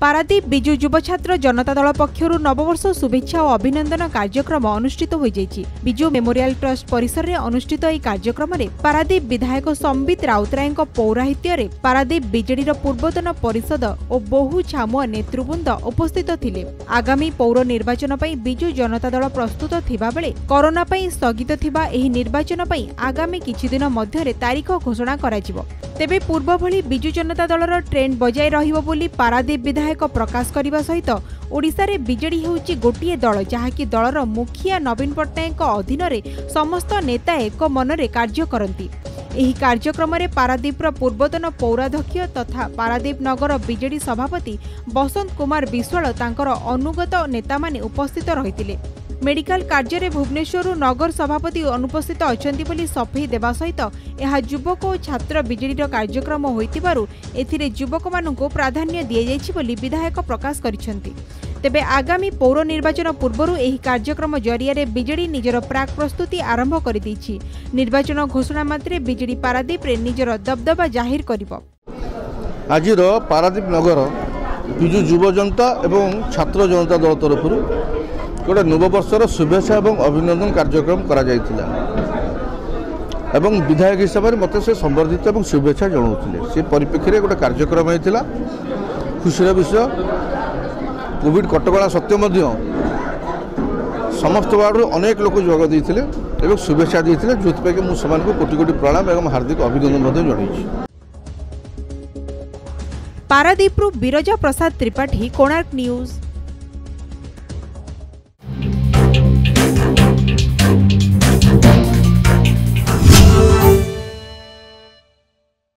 पारादीप बिजु युव छात्र जनता दल पक्षरु नववर्ष शुभेच्छा और अभिनंदन कार्यक्रम अनुष्ठित हो जाइछि। बिजु मेमोरियल ट्रस्ट परिसर रे अनुष्ठित एही कार्यक्रम रे पारादीप विधायक संबित राउतराय पौराहित्य रे पारादीप बीजेडी पूर्वतन परिषद और बहु छामुआ नेतृवृंद उपस्थित थिले। आगामी पौर निर्वाचन पई बिजु जनता दल प्रस्तुत थिबा बेले कोरोना पई स्थगित थिबा एही निर्वाचन पई आगामी किछि दिन मध्यरे तारीख घोषणा कराजिवो। तेबे पूर्व भली बिजु जनता दलर ट्रेंड बजाय रहिबो बोली पारादीप विधायक प्रकाश करने सहित ओडिशा रे बीजेडी हेउची गोटिए दल जहाँकि दलर मुखिया नवीन पट्टनायक अधीन रे समस्त नेता एक मनरे कार्य करती। एही कार्यक्रम रे पारादीप पूर्वतन पौराध्यक्ष तथा पारादीप नगर बीजेडी सभापति बसंत कुमार विश्वाल तांकर अनुगत नेता माने उपस्थित रहितिले। मेडिकल कार्य भुवनेश्वर नगर सभापति अनुपस्थित अछंती बोली सफेई देवा सहित यह युवक और छात्र बीजेडी कार्यक्रम होइतिबारु एथिरे युवक मानकु प्राधान्य दिया जाइछि बोली विधायक प्रकाश करिसेंती। तेबे आगामी पौर निर्वाचन पूर्वरु एही कार्यक्रम जरिया बीजेडी निजर प्राक प्रस्तुति आरंभ करि दैछि। निर्वाचन घोषणा मात्रे बीजेडी पारादीप रे निजर दबदबा जाहिर करिवो। आजिर पारादीप नगर बिजु युव जनता एवं छात्र जनता दल तरफरु गोटे नववर्षर शुभेच्छा और अभिनंदन कार्यक्रम करा जायतिला एवं विधायक हिसाब से मत से संबर्धित और शुभेच्छा जनाऊले। से परिप्रेक्षी में गोटे कार्यक्रम होता खुशीर विषय कोविड कटकणा सत्वे समस्त वार्ड अनेक लोक जोग देते शुभेच्छा देते जो मुझे कोटि कोटि प्रणाम और हार्दिक अभिनंदन जन। पारादीप बिरजा प्रसाद त्रिपाठी, कोणार्क न्यूज।